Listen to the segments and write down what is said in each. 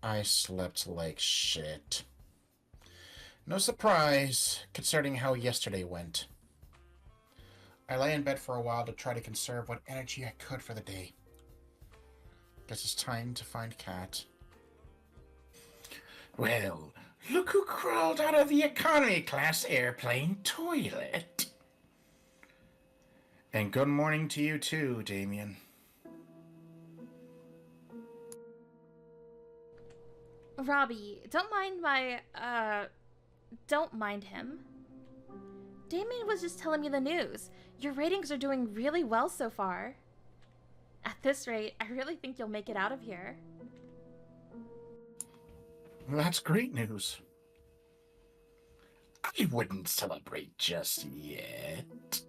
I slept like shit. No surprise, considering how yesterday went. I lay in bed for a while to try to conserve what energy I could for the day. Guess it's time to find Kat. Well, look who crawled out of the economy class airplane toilet. And good morning to you too, Damien. Robbie, don't mind him. Damien was just telling me the news. Your ratings are doing really well so far. At this rate, I really think you'll make it out of here. That's great news. I wouldn't celebrate just yet.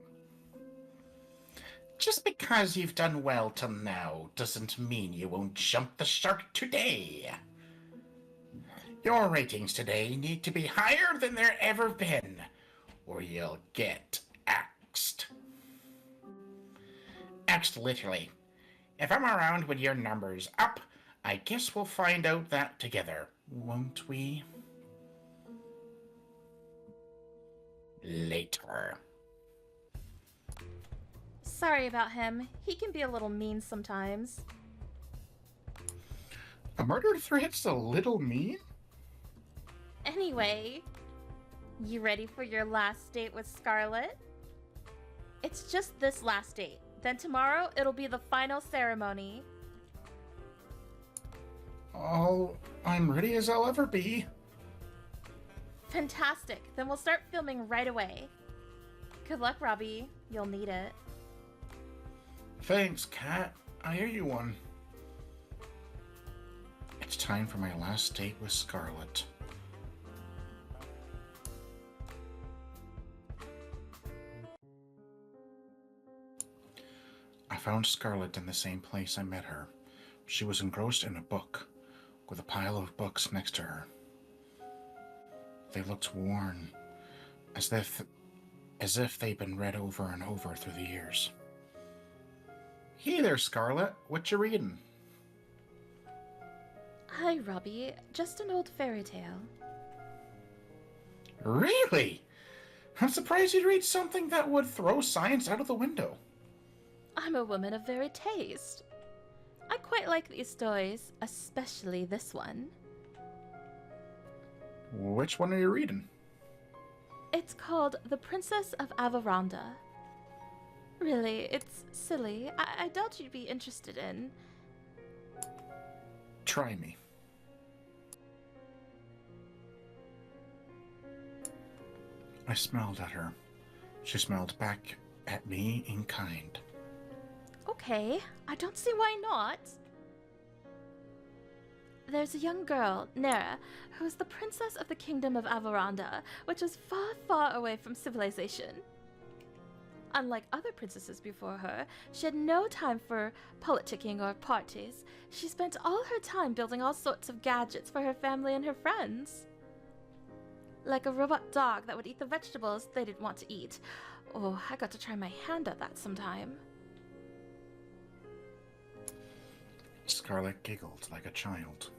Just because you've done well till now doesn't mean you won't jump the shark today. Your ratings today need to be higher than they've ever been, or you'll get axed. Axed literally. If I'm around when your number's up, I guess we'll find out that together, won't we? Later. Sorry about him. He can be a little mean sometimes. A murder threat's a little mean? Anyway, you ready for your last date with Scarlett? It's just this last date. Then tomorrow, it'll be the final ceremony. Oh, I'm ready as I'll ever be. Fantastic. Then we'll start filming right away. Good luck, Robbie. You'll need it. Thanks, Kat. I owe you one. It's time for my last date with Scarlett. I found Scarlett in the same place I met her. She was engrossed in a book, with a pile of books next to her. They looked worn, as if they'd been read over and over through the years. Hey there, Scarlett. What you reading? Hi, Robbie. Just an old fairy tale. Really? I'm surprised you'd read something that would throw science out of the window. I'm a woman of varied taste. I quite like these stories, especially this one. Which one are you reading? It's called The Princess of Avaranda. Really, it's silly. I doubt you'd be interested in. Try me. I smiled at her. She smiled back at me in kind. Okay, I don't see why not. There's a young girl, Terra, who is the princess of the kingdom of Avaranda, which is far, far away from civilization. Unlike other princesses before her, she had no time for politicking or parties. She spent all her time building all sorts of gadgets for her family and her friends. Like a robot dog that would eat the vegetables they didn't want to eat. Oh, I got to try my hand at that sometime. Scarlett giggled like a child.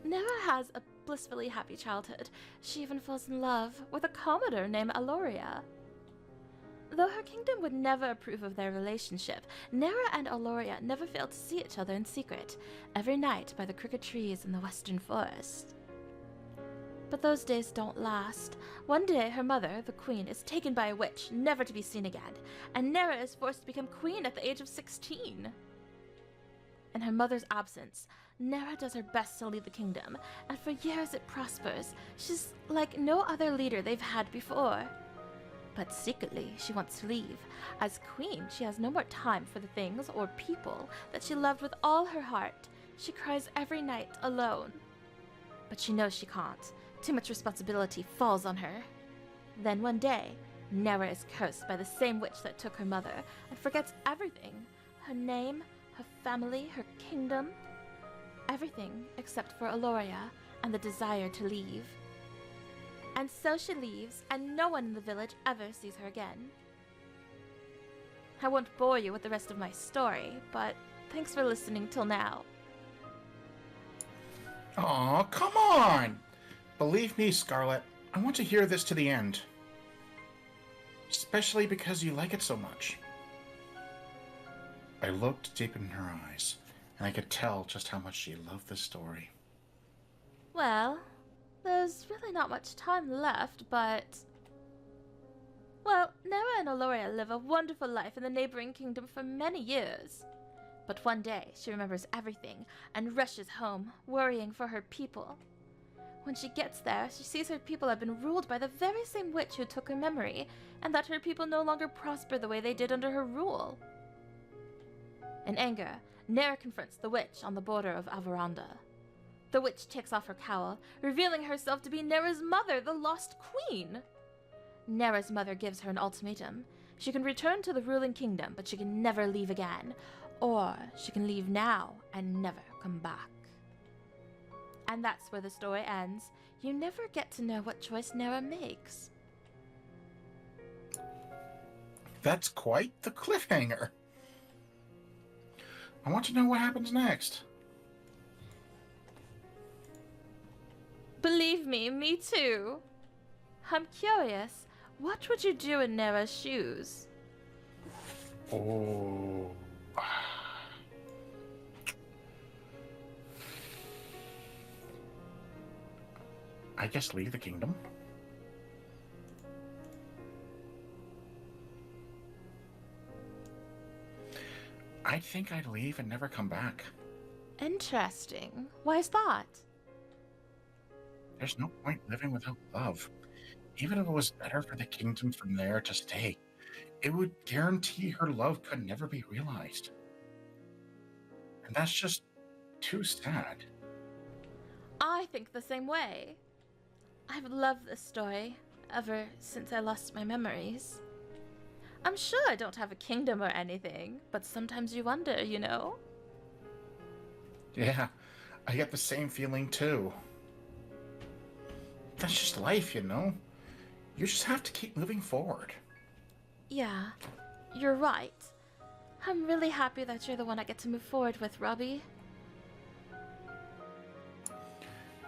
Terra has a blissfully happy childhood. She even falls in love with a commodore named Aloria. Though her kingdom would never approve of their relationship, Terra and Aloria never failed to see each other in secret, every night by the crooked trees in the western forest. But those days don't last. One day her mother, the queen, is taken by a witch, never to be seen again, and Terra is forced to become queen at the age of 16. In her mother's absence, Terra does her best to lead the kingdom, and for years it prospers. She's like no other leader they've had before. But secretly, she wants to leave. As queen, she has no more time for the things or people that she loved with all her heart. She cries every night alone. But she knows she can't. Too much responsibility falls on her. Then one day, Terra is cursed by the same witch that took her mother and forgets everything. Her name, her family, her kingdom. everything except for Aloria and the desire to leave. And so she leaves, and no one in the village ever sees her again. I won't bore you with the rest of my story, but thanks for listening till now. Aw, come on! Believe me, Scarlett, I want to hear this to the end. Especially because you like it so much. I looked deep in her eyes, and I could tell just how much she loved this story. Well, there's really not much time left, but... Well, Nera and Aloria live a wonderful life in the neighboring kingdom for many years. But one day, she remembers everything and rushes home, worrying for her people. When she gets there, she sees her people have been ruled by the very same witch who took her memory, and that her people no longer prosper the way they did under her rule. In anger, Nera confronts the witch on the border of Averanda. The witch takes off her cowl, revealing herself to be Nera's mother, the Lost Queen. Nera's mother gives her an ultimatum. She can return to the ruling kingdom, but she can never leave again. Or she can leave now and never come back. And that's where the story ends. You never get to know what choice Nera makes. That's quite the cliffhanger. I want to know what happens next. Believe me too. I'm curious, what would you do in Nera's shoes? Oh. I guess leave the kingdom. I think I'd leave and never come back. Interesting. Why's that? There's no point living without love. Even if it was better for the kingdom from there to stay, it would guarantee her love could never be realized. And that's just too sad. I think the same way. I've loved this story ever since I lost my memories. I'm sure I don't have a kingdom or anything, but sometimes you wonder, you know? Yeah, I get the same feeling too. That's just life, you know? You just have to keep moving forward. Yeah, you're right. I'm really happy that you're the one I get to move forward with, Robbie.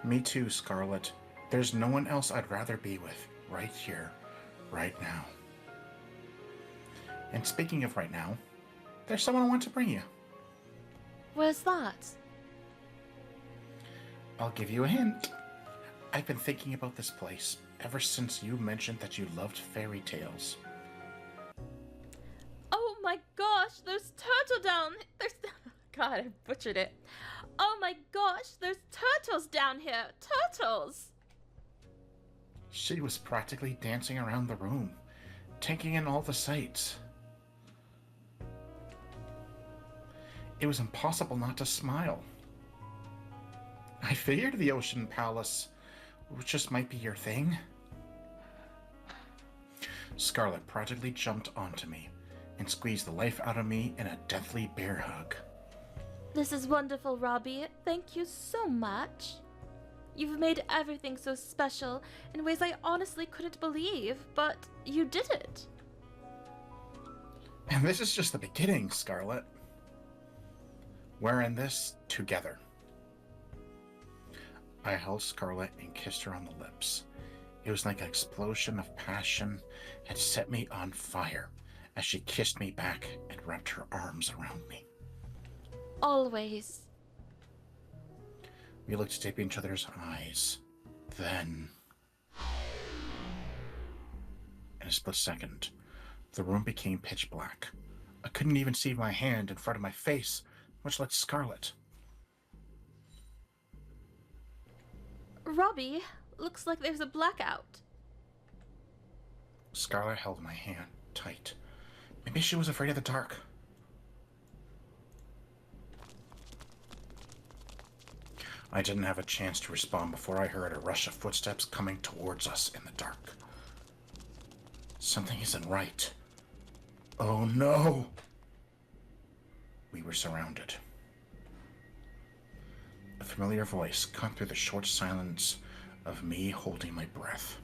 Me too, Scarlett. There's no one else I'd rather be with, right here, right now. And speaking of right now, there's someone I want to bring you. Where's that? I'll give you a hint. I've been thinking about this place ever since you mentioned that you loved fairy tales. Oh my gosh, there's turtle down. There's God, I butchered it. Oh my gosh, there's turtles down here. Turtles. She was practically dancing around the room, taking in all the sights. It was impossible not to smile. I figured the Ocean Palace just might be your thing. Scarlett practically jumped onto me and squeezed the life out of me in a deathly bear hug. This is wonderful, Robbie. Thank you so much. You've made everything so special in ways I honestly couldn't believe, but you did it. And this is just the beginning, Scarlett. We're in this together. I held Scarlett and kissed her on the lips. It was like an explosion of passion had set me on fire as she kissed me back and wrapped her arms around me. Always. We looked deep in each other's eyes. Then, in a split second, the room became pitch black. I couldn't even see my hand in front of my face, much like Scarlett. Robbie, looks like there's a blackout. Scarlett held my hand tight. Maybe she was afraid of the dark. I didn't have a chance to respond before I heard a rush of footsteps coming towards us in the dark. Something isn't right. Oh no! We were surrounded. familiar voice cut through the short silence of me holding my breath.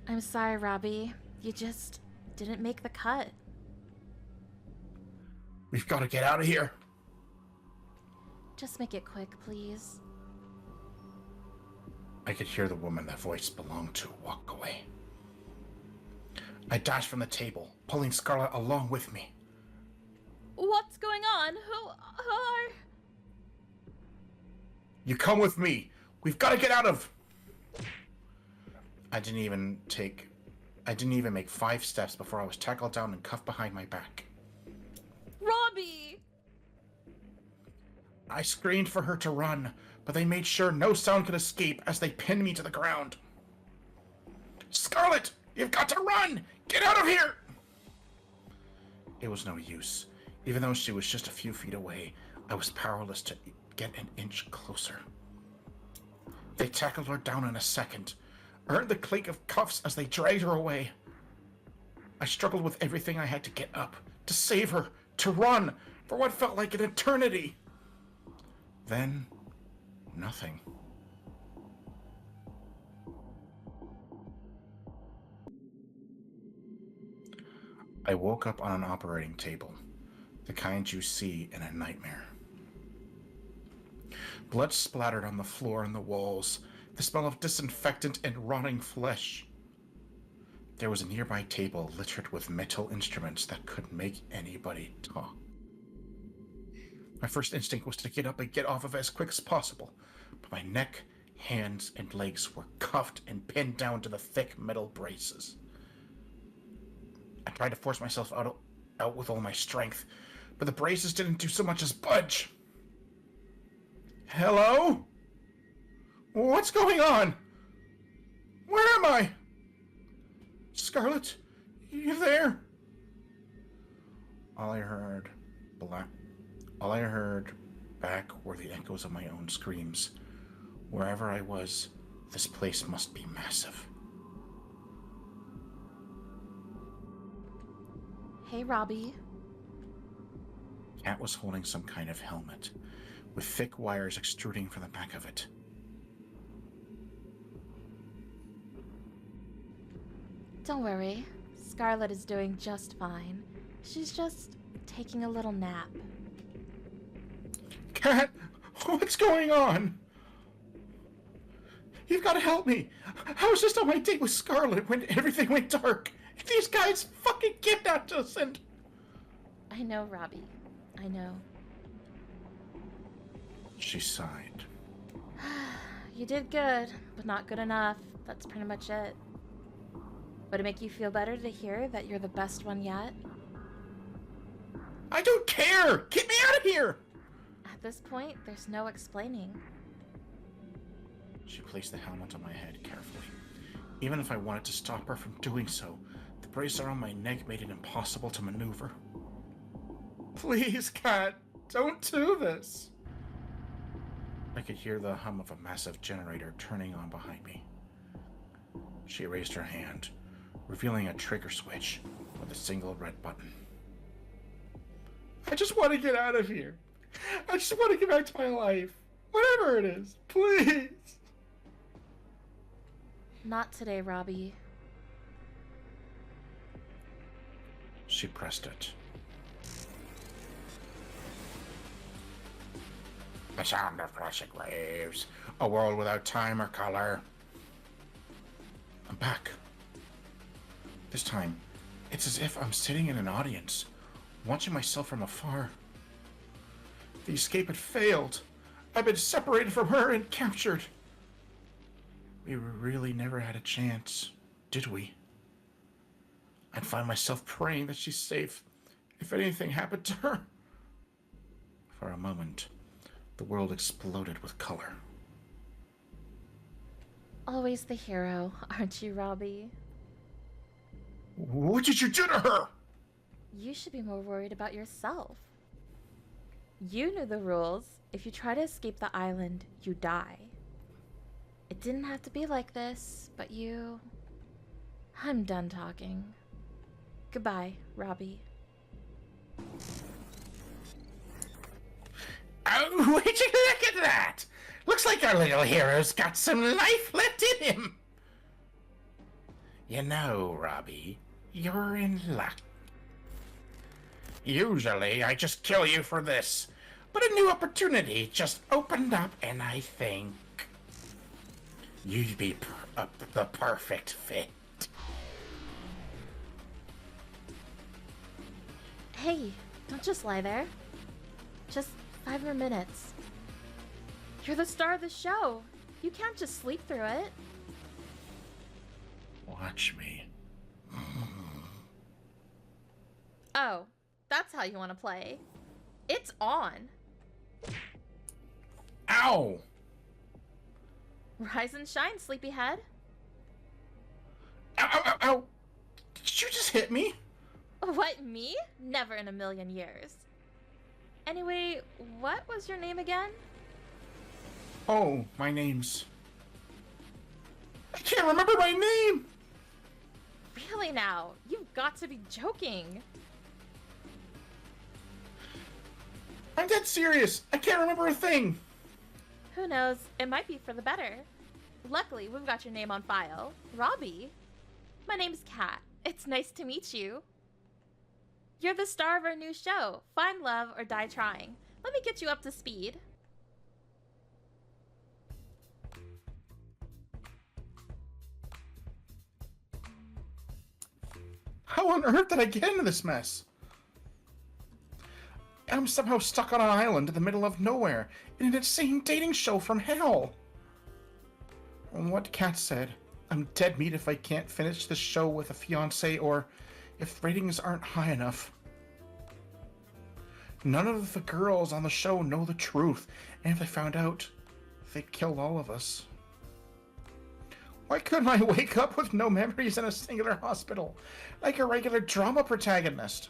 I'm sorry, Robbie. You just didn't make the cut. We've got to get out of here. Just make it quick, please. I could hear the woman that voice belonged to walk away. I dashed from the table, pulling Scarlett along with me. What's going on? Who are... You come with me. We've got to get out of... I didn't even make 5 steps before I was tackled down and cuffed behind my back. Robbie! I screamed for her to run, but they made sure no sound could escape as they pinned me to the ground. Scarlett, you've got to run! Get out of here! It was no use. Even though she was just a few feet away, I was powerless to get an inch closer. They tackled her down in a second. I heard the click of cuffs as they dragged her away. I struggled with everything I had to get up, to save her, to run, for what felt like an eternity. Then, nothing. I woke up on an operating table, the kind you see in a nightmare. Blood splattered on the floor and the walls, the smell of disinfectant and rotting flesh. There was a nearby table littered with metal instruments that could make anybody talk. My first instinct was to get up and get off of it as quick as possible, but my neck, hands, and legs were cuffed and pinned down to the thick metal braces. I tried to force myself out with all my strength, but the braces didn't do so much as budge. Hello? What's going on? Where am I? Scarlett, you there? All I heard back were the echoes of my own screams. Wherever I was, this place must be massive. Hey, Robbie. Cat was holding some kind of helmet, with thick wires extruding from the back of it. Don't worry. Scarlett is doing just fine. She's just taking a little nap. Cat, what's going on? You've got to help me. I was just on my date with Scarlett when everything went dark. These guys fucking kidnapped us and... I know, Robbie. I know. She sighed. You did good, but not good enough. That's pretty much it. Would it make you feel better to hear that you're the best one yet? I don't care! Get me out of here! At this point, there's no explaining. She placed the helmet on my head carefully. Even if I wanted to stop her from doing so, the brace around my neck made it impossible to maneuver. Please, Cat, don't do this! I could hear the hum of a massive generator turning on behind me. She raised her hand, revealing a trigger switch with a single red button. I just want to get out of here. I just want to get back to my life. Whatever it is, please. Not today, Robbie. She pressed it. The sound of classic waves. A world without time or color. I'm back. This time, it's as if I'm sitting in an audience, watching myself from afar. The escape had failed. I've been separated from her and captured. We really never had a chance, did we? I'd find myself praying that she's safe if anything happened to her. For a moment, the world exploded with color. Always the hero, aren't you, Robbie? What did you do to her? You should be more worried about yourself. You knew the rules. If you try to escape the island, you die. It didn't have to be like this, but you... I'm done talking. Goodbye, Robbie. Oh, would you look at that? Looks like our little hero's got some life left in him. You know, Robbie, you're in luck. Usually, I just kill you for this, but a new opportunity just opened up, and I think you'd be the perfect fit. Hey, don't just lie there. Just 5 more minutes. You're the star of the show. You can't just sleep through it. Watch me. Oh, that's how you want to play. It's on. Ow! Rise and shine, sleepyhead. Ow, ow, ow, ow! Did you just hit me? What, me? Never in a million years. Anyway, what was your name again? Oh, my name's... I can't remember my name! Really now? You've got to be joking. I'm dead serious. I can't remember a thing. Who knows? It might be for the better. Luckily, we've got your name on file. Robbie. My name's Kat. It's nice to meet you. You're the star of our new show, Find Love or Die Trying. Let me get you up to speed. How on earth did I get into this mess? I'm somehow stuck on an island in the middle of nowhere in an insane dating show from hell. And what Kat said, I'm dead meat if I can't finish the show with a fiancé or if ratings aren't high enough. None of the girls on the show know the truth, and if they found out, they'd kill all of us. Why couldn't I wake up with no memories in a singular hospital, like a regular drama protagonist?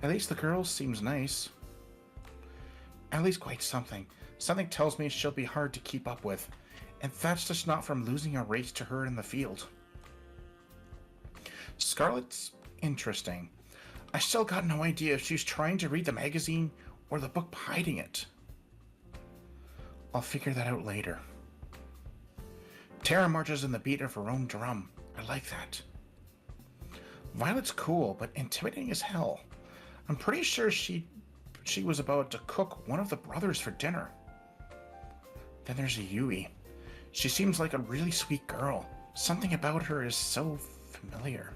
At least the girl seems nice. Allie's quite something. Something tells me she'll be hard to keep up with, and that's just not from losing a race to her in the field. Scarlett's interesting. I still got no idea if she's trying to read the magazine or the book hiding it. I'll figure that out later. Terra marches in the beat of her own drum. I like that. Violet's cool, but intimidating as hell. I'm pretty sure she was about to cook one of the brothers for dinner. Then there's a Yui. She seems like a really sweet girl. Something about her is so familiar.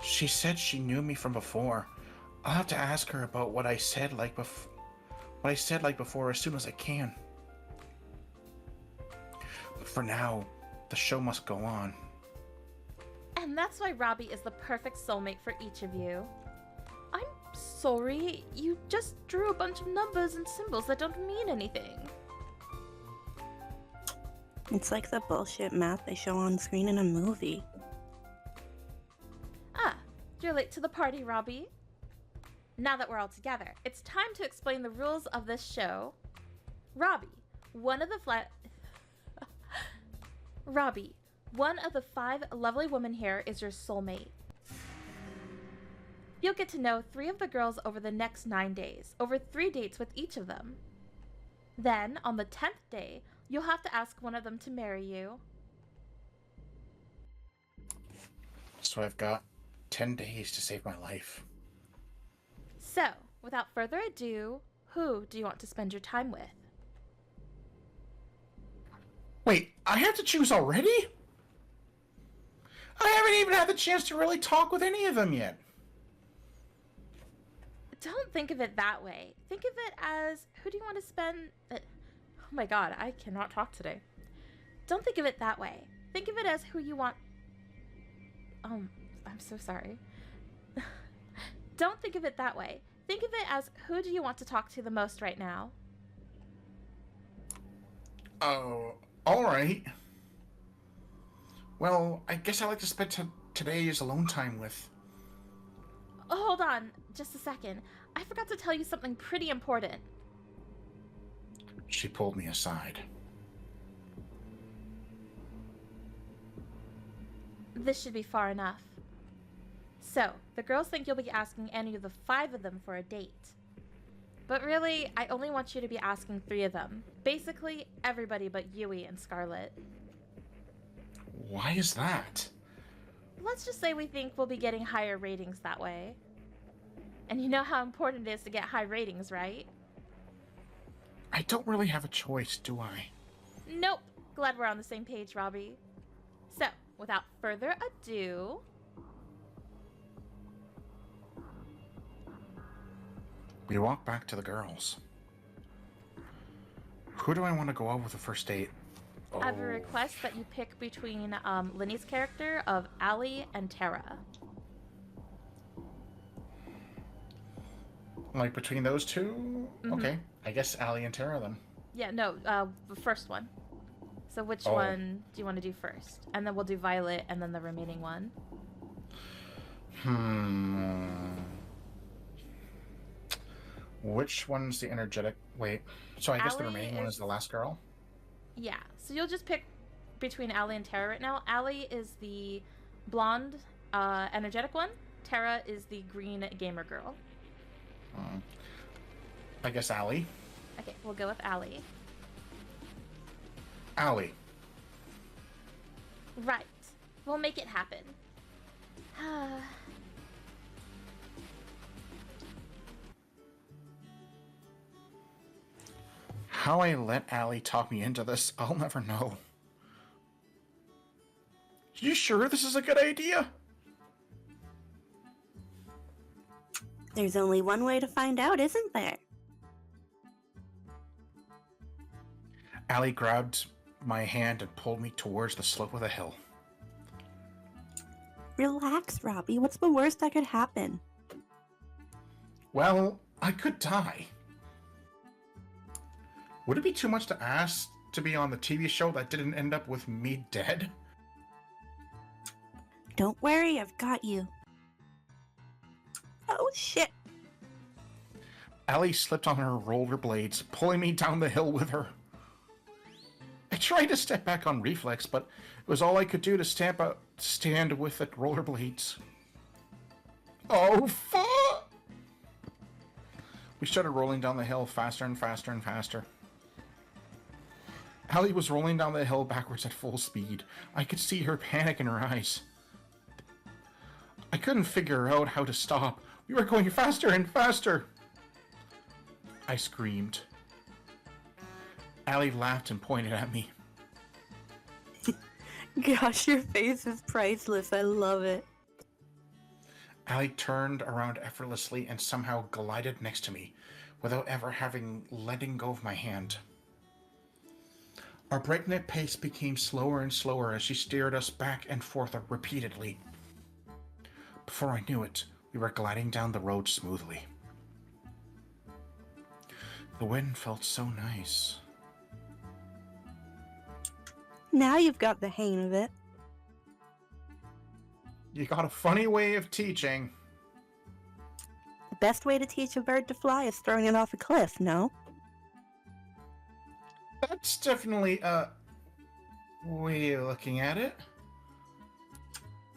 She said she knew me from before. I'll have to ask her about what I said like before as soon as I can. But for now, the show must go on. And that's why Robbie is the perfect soulmate for each of you. I'm sorry, you just drew a bunch of numbers and symbols that don't mean anything. It's like the bullshit math they show on screen in a movie. Ah, you're late to the party, Robbie. Now that we're all together, it's time to explain the rules of this show. Robbie, one of the 5 lovely women here is your soulmate. You'll get to know 3 of the girls over the next 9 days, over 3 dates with each of them. Then, on the 10th day, you'll have to ask one of them to marry you. So I've got 10 days to save my life. So, without further ado, who do you want to spend your time with? Wait, I have to choose already? I haven't even had the chance to really talk with any of them yet. Don't think of it that way. Think of it as, who do you want to spend... oh my god, I cannot talk today. Don't think of it that way. Think of it as who you want... I'm so sorry. Don't think of it that way. Think of it as, who do you want to talk to the most right now? Oh, alright. Well, I guess I like to spend today's alone time with... Oh, hold on, just a second. I forgot to tell you something pretty important. She pulled me aside. This should be far enough. So, the girls think you'll be asking any of the 5 of them for a date. But really, I only want you to be asking 3 of them. Basically, everybody but Yui and Scarlett. Why is that? Let's just say we think we'll be getting higher ratings that way. And you know how important it is to get high ratings, right? I don't really have a choice, do I? Nope. Glad we're on the same page, Robbie. So, without further ado... We walk back to the girls. Who do I want to go out with a first date? I have a request that you pick between Linny's character of Allie and Terra. Like between those two? Mm-hmm. Okay, I guess Allie and Terra then. Yeah, no, the first one. So which one do you want to do first? And then we'll do Violet and then the remaining one. Which one's the energetic? Wait, so I guess the Allie remaining one is the last girl? Yeah, so you'll just pick between Allie and Terra right now. Allie is the blonde, energetic one. Terra is the green gamer girl. I guess Allie. Okay, we'll go with Allie. Allie. Right. We'll make it happen. How I let Allie talk me into this, I'll never know. You sure this is a good idea? There's only one way to find out, isn't there? Allie grabbed my hand and pulled me towards the slope of the hill. Relax, Robbie. What's the worst that could happen? Well, I could die. Would it be too much to ask to be on the TV show that didn't end up with me dead? Don't worry, I've got you. Oh, shit. Allie slipped on her rollerblades, pulling me down the hill with her. I tried to step back on reflex, but it was all I could do to stand with the rollerblades. Oh, fuck! We started rolling down the hill faster and faster and faster. Allie was rolling down the hill backwards at full speed. I could see her panic in her eyes. I couldn't figure out how to stop. We were going faster and faster. I screamed. Allie laughed and pointed at me. Gosh, your face is priceless. I love it. Allie turned around effortlessly and somehow glided next to me, without ever letting go of my hand. Our breakneck pace became slower and slower as she steered us back and forth repeatedly. Before I knew it, we were gliding down the road smoothly. The wind felt so nice. Now you've got the hang of it. You got a funny way of teaching. The best way to teach a bird to fly is throwing it off a cliff, no? That's definitely a way of looking at it.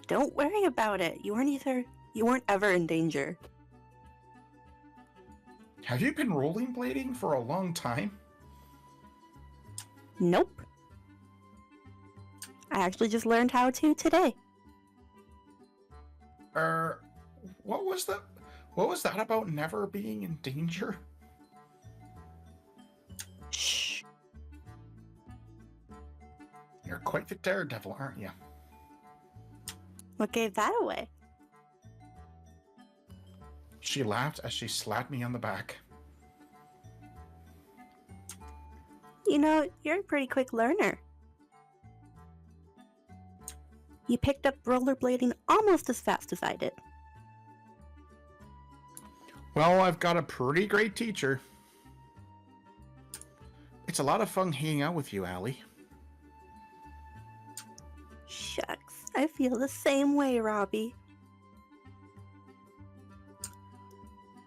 Don't worry about it. You weren't ever in danger. Have you been rollerblading for a long time? Nope. I actually just learned how to today. What was that? What was that about never being in danger? Shh. You're quite the daredevil, aren't you? What gave that away? She laughed as she slapped me on the back. You know, you're a pretty quick learner. You picked up rollerblading almost as fast as I did. Well, I've got a pretty great teacher. It's a lot of fun hanging out with you, Allie. Shucks, I feel the same way, Robbie.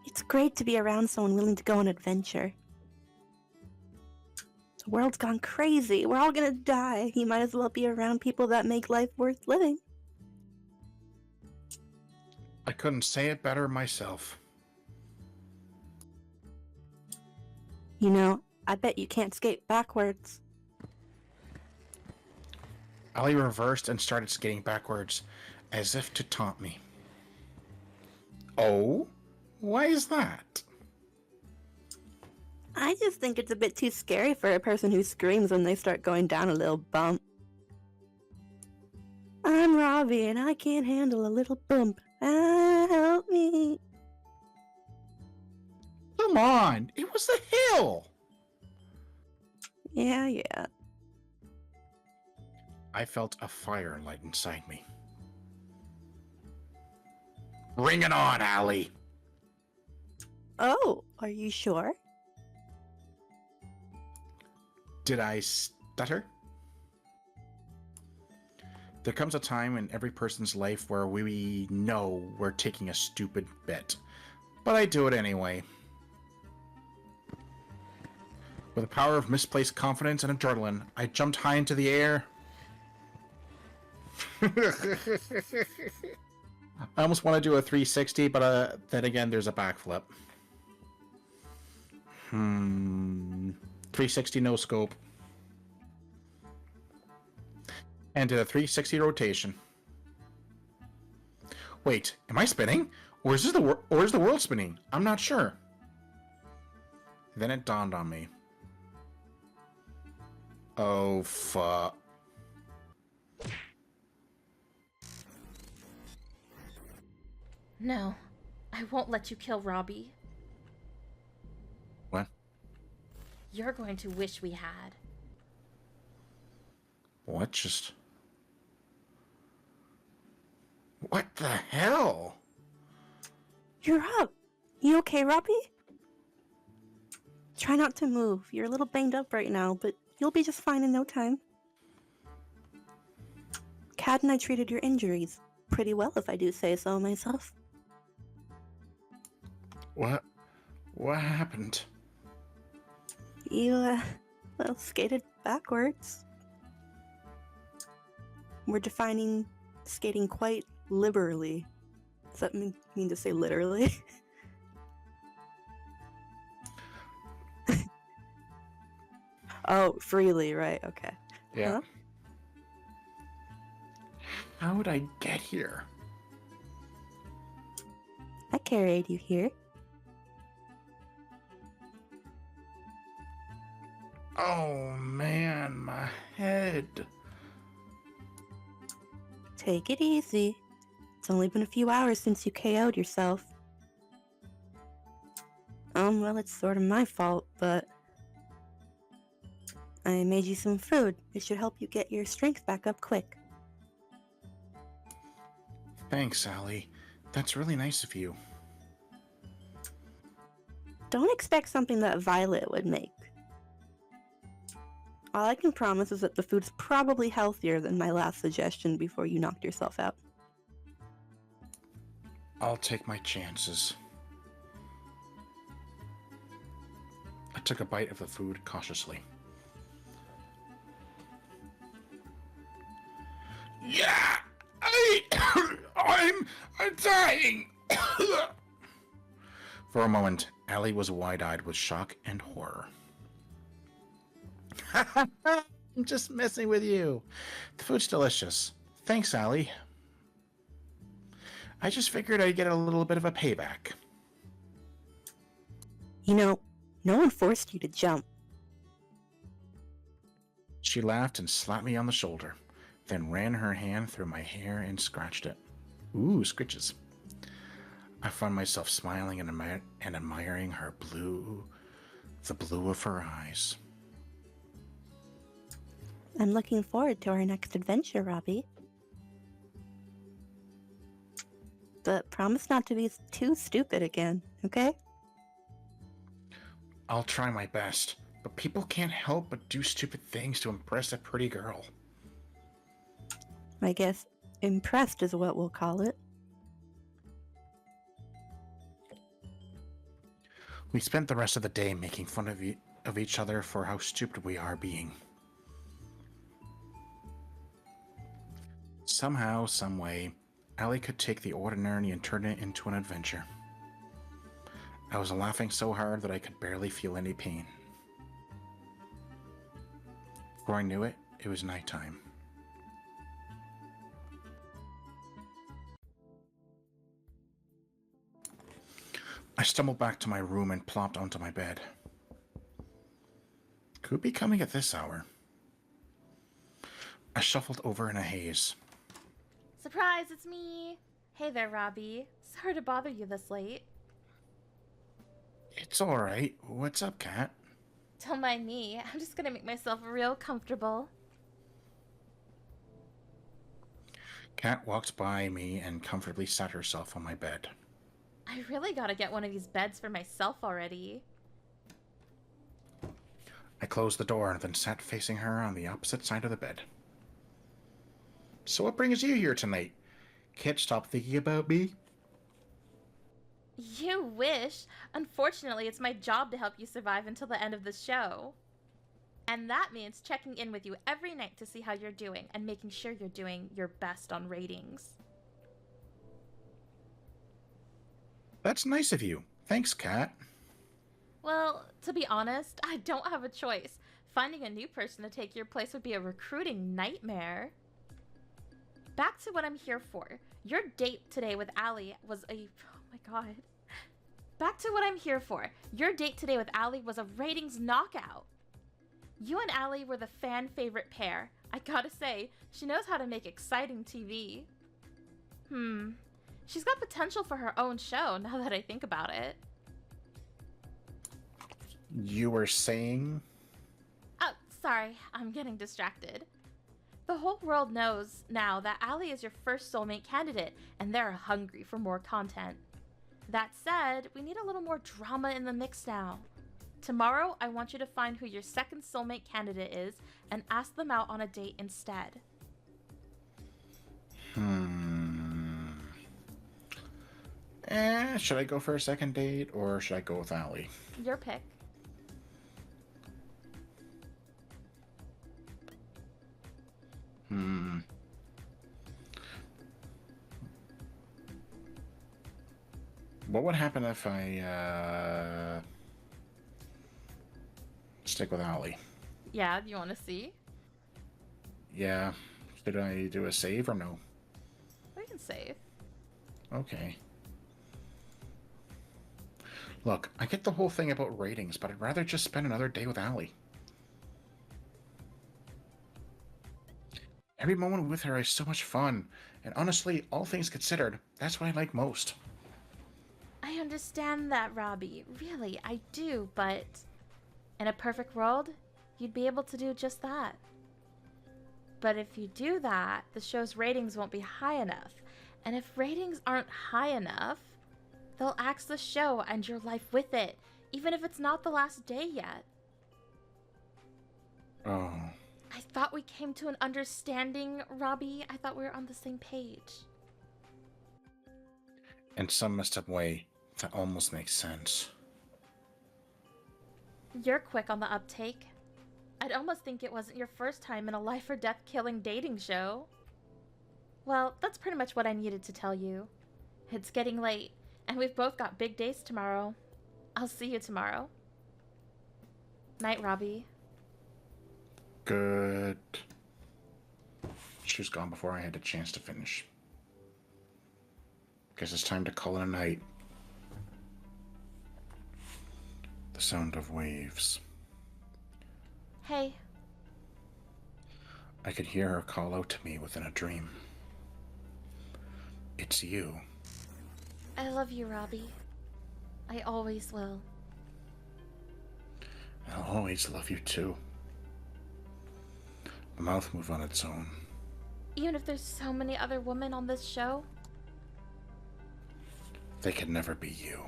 It's great to be around someone willing to go on an adventure. The world's gone crazy. We're all gonna die. You might as well be around people that make life worth living. I couldn't say it better myself. You know, I bet you can't skate backwards. Allie reversed and started skating backwards, as if to taunt me. Oh? Why is that? I just think it's a bit too scary for a person who screams when they start going down a little bump. I'm Robbie and I can't handle a little bump. Ah, help me. Come on! It was the hill! Yeah. I felt a fire light inside me. Bring it on, Allie! Oh, are you sure? Did I stutter? There comes a time in every person's life where we know we're taking a stupid bet. But I do it anyway. With the power of misplaced confidence and adrenaline, I jumped high into the air. I almost want to do a 360, but then again, there's a backflip. 360 no scope. And did a 360 rotation. Wait, am I spinning? Or is the world spinning? I'm not sure. Then it dawned on me. Oh, fuck. No, I won't let you kill Robbie. What? You're going to wish we had. What just... What the hell? You're up. You okay, Robbie? Try not to move. You're a little banged up right now, but you'll be just fine in no time. Kat and I treated your injuries pretty well, if I do say so myself. What happened? You, skated backwards. We're defining skating quite liberally. Does that mean to say literally? Oh, freely, right, okay. Yeah. Huh? How would I get here? I carried you here. Oh man, my head. Take it easy. It's only been a few hours since you KO'd yourself. Well, it's sort of my fault, but I made you some food. It should help you get your strength back up quick. Thanks, Allie. That's really nice of you. Don't expect something that Violet would make. All I can promise is that the food's probably healthier than my last suggestion before you knocked yourself out. I'll take my chances. I took a bite of the food cautiously. Yeah! I'm dying! For a moment, Allie was wide-eyed with shock and horror. I'm just messing with you. The food's delicious. Thanks, Allie. I just figured I'd get a little bit of a payback. You know, no one forced you to jump. She laughed and slapped me on the shoulder, then ran her hand through my hair and scratched it. Ooh, scritches. I found myself smiling and admiring her blue, the blue of her eyes. I'm looking forward to our next adventure, Robbie. But promise not to be too stupid again, okay? I'll try my best, but people can't help but do stupid things to impress a pretty girl. I guess impressed is what we'll call it. We spent the rest of the day making fun of each other for how stupid we are being. Somehow, someway, Allie could take the ordinary and turn it into an adventure. I was laughing so hard that I could barely feel any pain. Before I knew it, it was nighttime. I stumbled back to my room and plopped onto my bed. Who'd be coming at this hour? I shuffled over in a haze. Surprise, it's me! Hey there, Robbie. Sorry to bother you this late. It's alright. What's up, Cat? Don't mind me. I'm just gonna make myself real comfortable. Cat walked by me and comfortably sat herself on my bed. I really gotta get one of these beds for myself already. I closed the door and then sat facing her on the opposite side of the bed. So what brings you here tonight? Can't stop thinking about me? You wish. Unfortunately, it's my job to help you survive until the end of the show. And that means checking in with you every night to see how you're doing and making sure you're doing your best on ratings. That's nice of you. Thanks, Cat. Well, to be honest, I don't have a choice. Finding a new person to take your place would be a recruiting nightmare. Back to what I'm here for. Your date today with Allie was a... Oh my god. Back to what I'm here for. Your date today with Allie was a ratings knockout. You and Allie were the fan favorite pair. I gotta say, she knows how to make exciting TV. She's got potential for her own show now that I think about it. You were saying? Oh, sorry, I'm getting distracted. The whole world knows now that Allie is your first soulmate candidate, and they're hungry for more content. That said, we need a little more drama in the mix now. Tomorrow, I want you to find who your second soulmate candidate is and ask them out on a date instead. Should I go for a second date or should I go with Allie? Your pick. What would happen if I, stick with Allie? Yeah, you want to see? Yeah. Should I do a save or no? We can save. Okay. Look, I get the whole thing about ratings, but I'd rather just spend another day with Allie. Every moment with her is so much fun, and honestly, all things considered, that's what I like most. I understand that, Robbie. Really, I do, but in a perfect world, you'd be able to do just that. But if you do that, the show's ratings won't be high enough. And if ratings aren't high enough, they'll axe the show and your life with it, even if it's not the last day yet. Oh. I thought we came to an understanding, Robbie. I thought we were on the same page. In some messed up way, that almost makes sense. You're quick on the uptake. I'd almost think it wasn't your first time in a life or death killing dating show. Well, that's pretty much what I needed to tell you. It's getting late, and we've both got big days tomorrow. I'll see you tomorrow. Night, Robbie. Good. She was gone before I had a chance to finish. Guess it's time to call it a night. The sound of waves. Hey. I could hear her call out to me within a dream. It's you. I love you, Robbie. I always will. I'll always love you too. The mouth moved on its own. Even if there's so many other women on this show? They could never be you.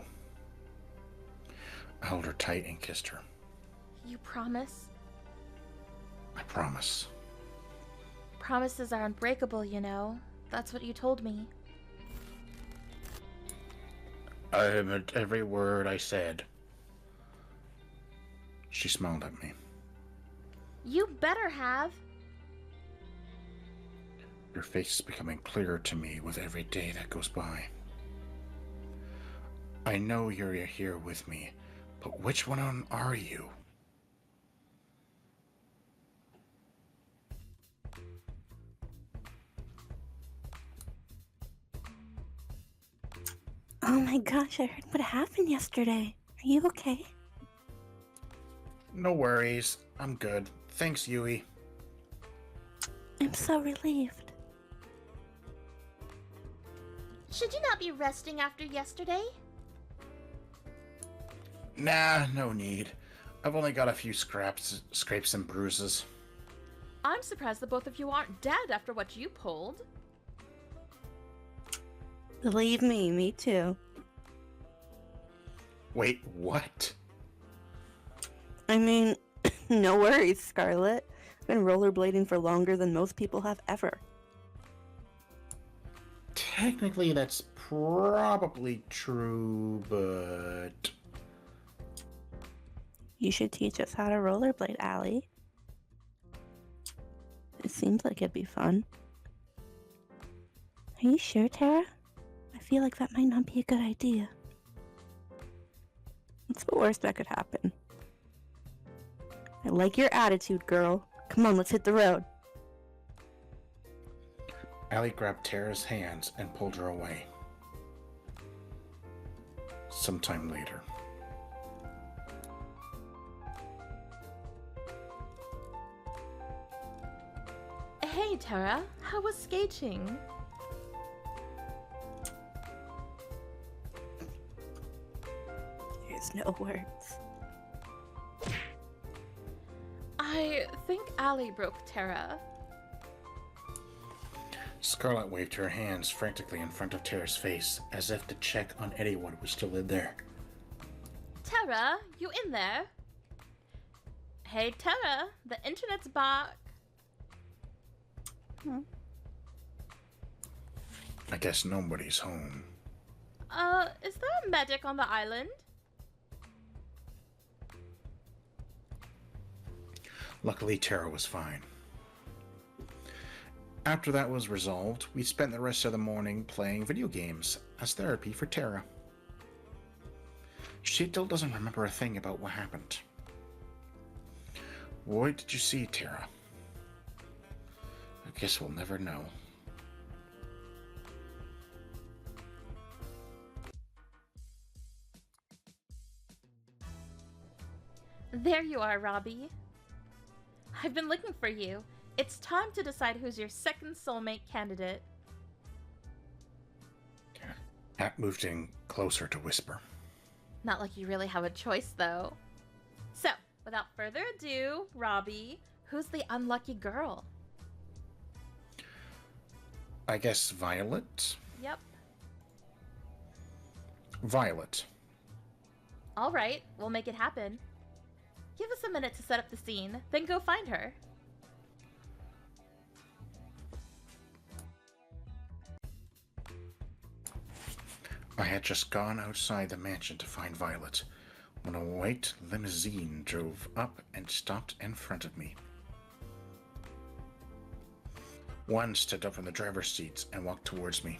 I held her tight and kissed her. You promise? I promise. Promises are unbreakable, you know. That's what you told me. I meant every word I said. She smiled at me. You better have. Your face is becoming clearer to me with every day that goes by. I know you're here with me, but which one are you? Oh my gosh, I heard what happened yesterday. Are you okay? No worries. I'm good. Thanks, Yui. I'm so relieved. Should you not be resting after yesterday? Nah, no need. I've only got a few scrapes and bruises. I'm surprised the both of you aren't dead after what you pulled. Believe me too. Wait, what? I mean, no worries, Scarlett. I've been rollerblading for longer than most people have ever. Technically, that's probably true, but... You should teach us how to rollerblade, Allie. It seems like it'd be fun. Are you sure, Terra? I feel like that might not be a good idea. What's the worst that could happen? I like your attitude, girl. Come on, let's hit the road. Allie grabbed Terra's hands and pulled her away. Sometime later. Hey, Terra, how was skating? There's no words. I think Allie broke Terra. Scarlett waved her hands frantically in front of Terra's face, as if to check on anyone who was still in there. Terra, you in there? Hey, Terra, the internet's back. I guess nobody's home. Is there a medic on the island? Luckily, Terra was fine. After that was resolved, we spent the rest of the morning playing video games as therapy for Terra. She still doesn't remember a thing about what happened. What did you see, Terra? I guess we'll never know. There you are, Robbie. I've been looking for you. It's time to decide who's your second soulmate candidate. Hat moved in closer to whisper. Not like you really have a choice, though. So, without further ado, Robbie, who's the unlucky girl? I guess Violet? Yep. Violet. All right, we'll make it happen. Give us a minute to set up the scene, then go find her. I had just gone outside the mansion to find Violet when a white limousine drove up and stopped in front of me. One stood up from the driver's seat and walked towards me.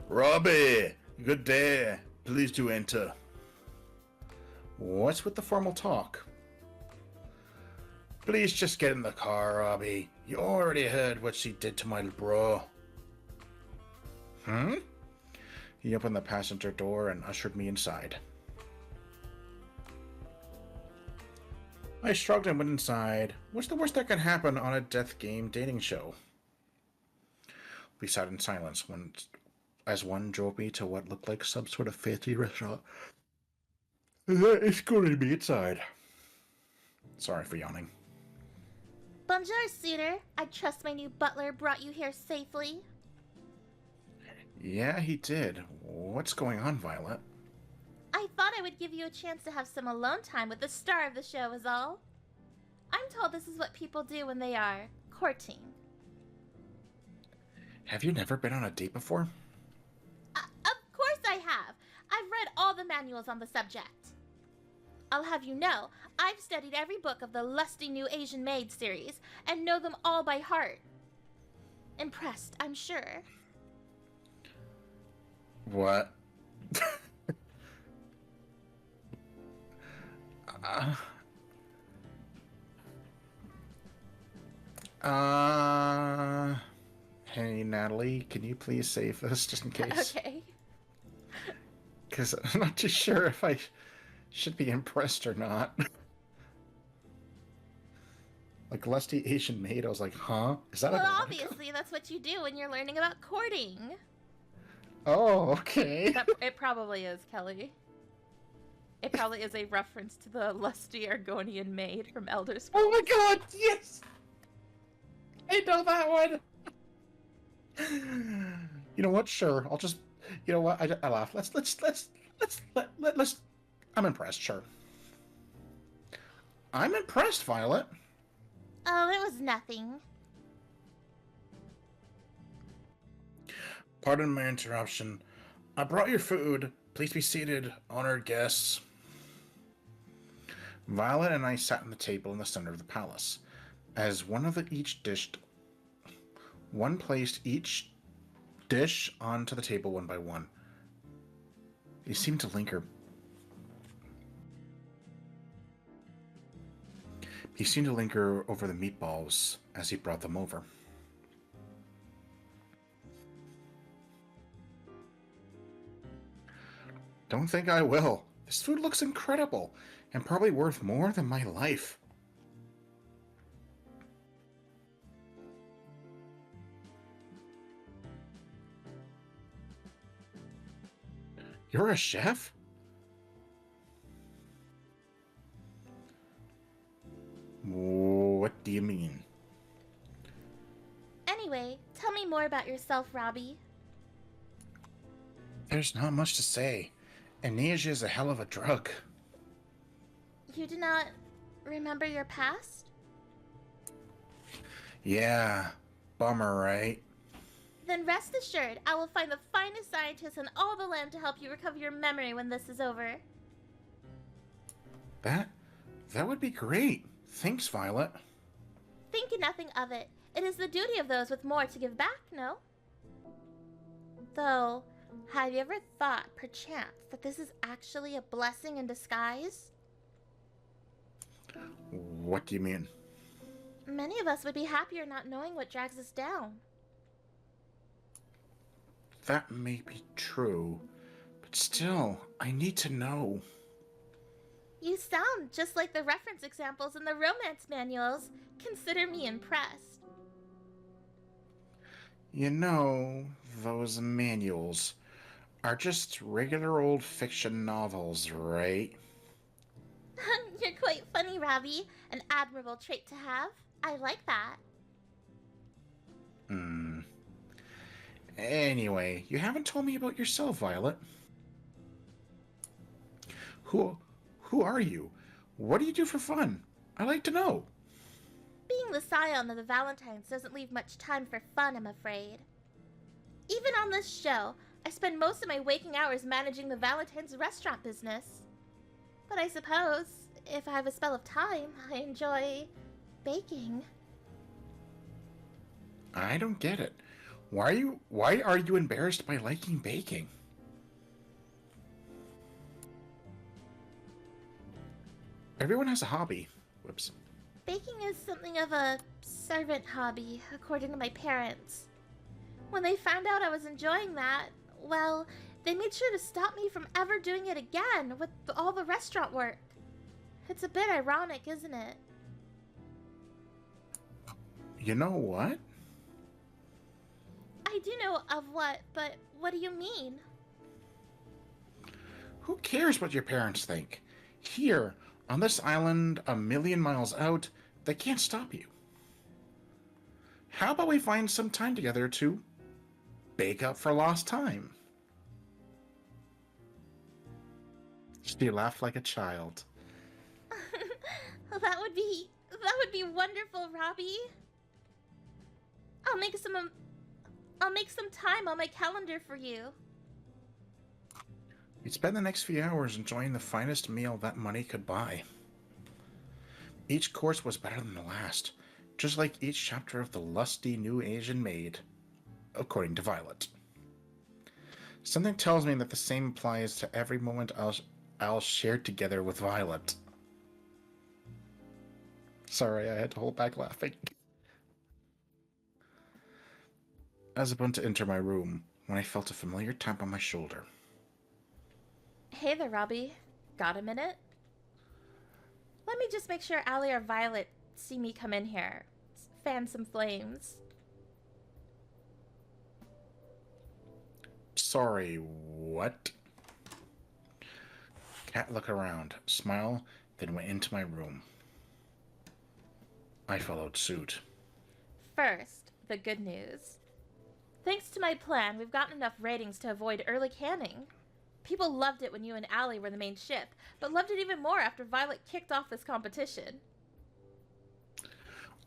Robbie! Good day. Please do enter. What's with the formal talk? Please just get in the car, Robbie. You already heard what she did to my bro. He opened the passenger door and ushered me inside. I shrugged and went inside. What's the worst that can happen on a death game dating show? We sat in silence as one drove me to what looked like some sort of fancy restaurant. That escorted me inside. Sorry for yawning. Bonjour, suitor. I trust my new butler brought you here safely. Yeah, he did. What's going on, Violet? I thought I would give you a chance to have some alone time with the star of the show is all. I'm told this is what people do when they are courting. Have you never been on a date before? Of course I have. I've read all the manuals on the subject. I'll have you know, I've studied every book of the lusty new Asian maid series and know them all by heart. Impressed, I'm sure. What? Hey, Natalie, can you please save this just in case? Okay. because I'm not too sure if I should be impressed or not. Like lusty Asian maid, I was like, huh? Is that Well, a obviously, that's what you do when you're learning about courting. Oh, okay. It probably is, Kelly. It probably is a reference to the lusty Argonian maid from Elder Scrolls. Oh my god, yes! I know that one! You know what? Sure, I'll just. You know what? I laugh. Let's. I'm impressed. Sure. I'm impressed, Violet. Oh, it was nothing. Pardon my interruption. I brought your food. Please be seated, honored guests. Violet and I sat on the table in the center of the palace. As one placed each dish onto the table one by one. He seemed to linger. He seemed to linger over the meatballs as he brought them over. Don't think I will. This food looks incredible, and probably worth more than my life. You're a chef? What do you mean? Anyway, tell me more about yourself, Robbie. There's not much to say. Amnesia is a hell of a drug. You do not remember your past? Yeah, bummer, right? Then rest assured, I will find the finest scientists in all the land to help you recover your memory when this is over. That would be great. Thanks, Violet. Think nothing of it. It is the duty of those with more to give back, no? Though, have you ever thought, perchance, that this is actually a blessing in disguise? What do you mean? Many of us would be happier not knowing what drags us down. That may be true, but still, I need to know. You sound just like the reference examples in the romance manuals. Consider me impressed. You know, those manuals are just regular old fiction novels, right? You're quite funny, Robbie. An admirable trait to have. I like that. Anyway, you haven't told me about yourself, Violet. Who are you? What do you do for fun? I'd like to know. Being the scion of the Valentines doesn't leave much time for fun, I'm afraid. Even on this show, I spend most of my waking hours managing the Valentine's restaurant business. But I suppose, if I have a spell of time, I enjoy baking. I don't get it. Why are you embarrassed by liking baking? Everyone has a hobby. Whoops. Baking is something of a servant hobby, according to my parents. When they found out I was enjoying that, well, they made sure to stop me from ever doing it again with all the restaurant work. It's a bit ironic, isn't it? You know what? I do know of what, but what do you mean? Who cares what your parents think? Here, on this island, a million miles out, they can't stop you. How about we find some time together to bake up for lost time? She laughed like a child. that would be wonderful, Robbie. I'll make some time on my calendar for you. We'd spend the next few hours enjoying the finest meal that money could buy. Each course was better than the last, just like each chapter of the lusty new Asian maid, according to Violet. Something tells me that the same applies to every moment I'll share together with Violet. Sorry, I had to hold back laughing. I was about to enter my room when I felt a familiar tap on my shoulder. Hey there, Robbie. Got a minute? Let me just make sure Allie or Violet see me come in here. Fan some flames. Sorry, what? Cat looked around, smiled, then went into my room. I followed suit. First, the good news. Thanks to my plan, we've gotten enough ratings to avoid early canning. People loved it when you and Allie were the main ship, but loved it even more after Violet kicked off this competition.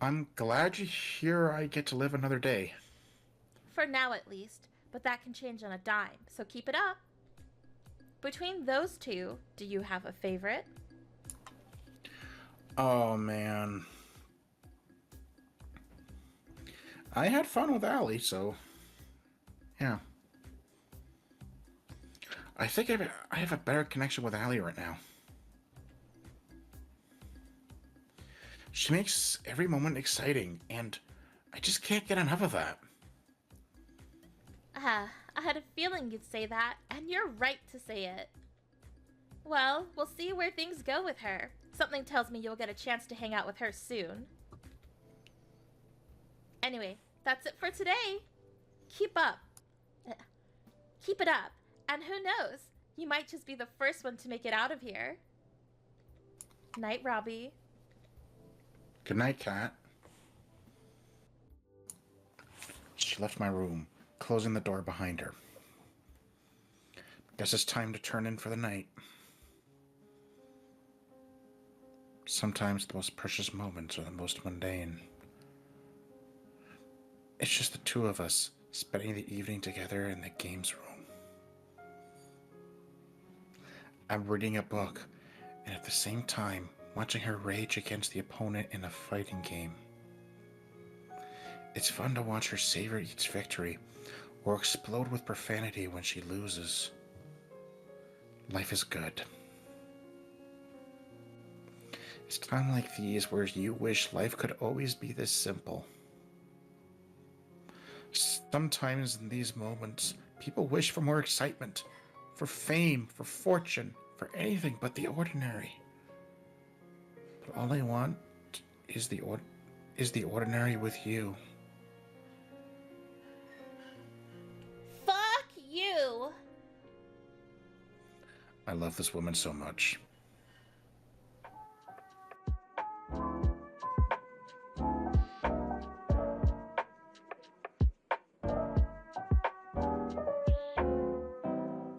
I'm glad you hear I get to live another day. For now, at least, but that can change on a dime, so keep it up. Between those two, do you have a favorite? Oh, man. I had fun with Allie, so... yeah. I think I have a better connection with Allie right now. She makes every moment exciting, and I just can't get enough of that. I had a feeling you'd say that, and you're right to say it. Well, we'll see where things go with her. Something tells me you'll get a chance to hang out with her soon. Anyway, that's it for today. Keep up. Keep it up. And who knows? You might just be the first one to make it out of here. Night, Robbie. Good night, Cat. She left my room, closing the door behind her. Guess it's time to turn in for the night. Sometimes the most precious moments are the most mundane. It's just the two of us spending the evening together in the games room. I'm reading a book, and at the same time, watching her rage against the opponent in a fighting game. It's fun to watch her savor each victory, or explode with profanity when she loses. Life is good. It's times like these where you wish life could always be this simple. Sometimes in these moments, people wish for more excitement, for fame, for fortune, for anything but the ordinary. But all I want is the ordinary with you. Fuck you! I love this woman so much.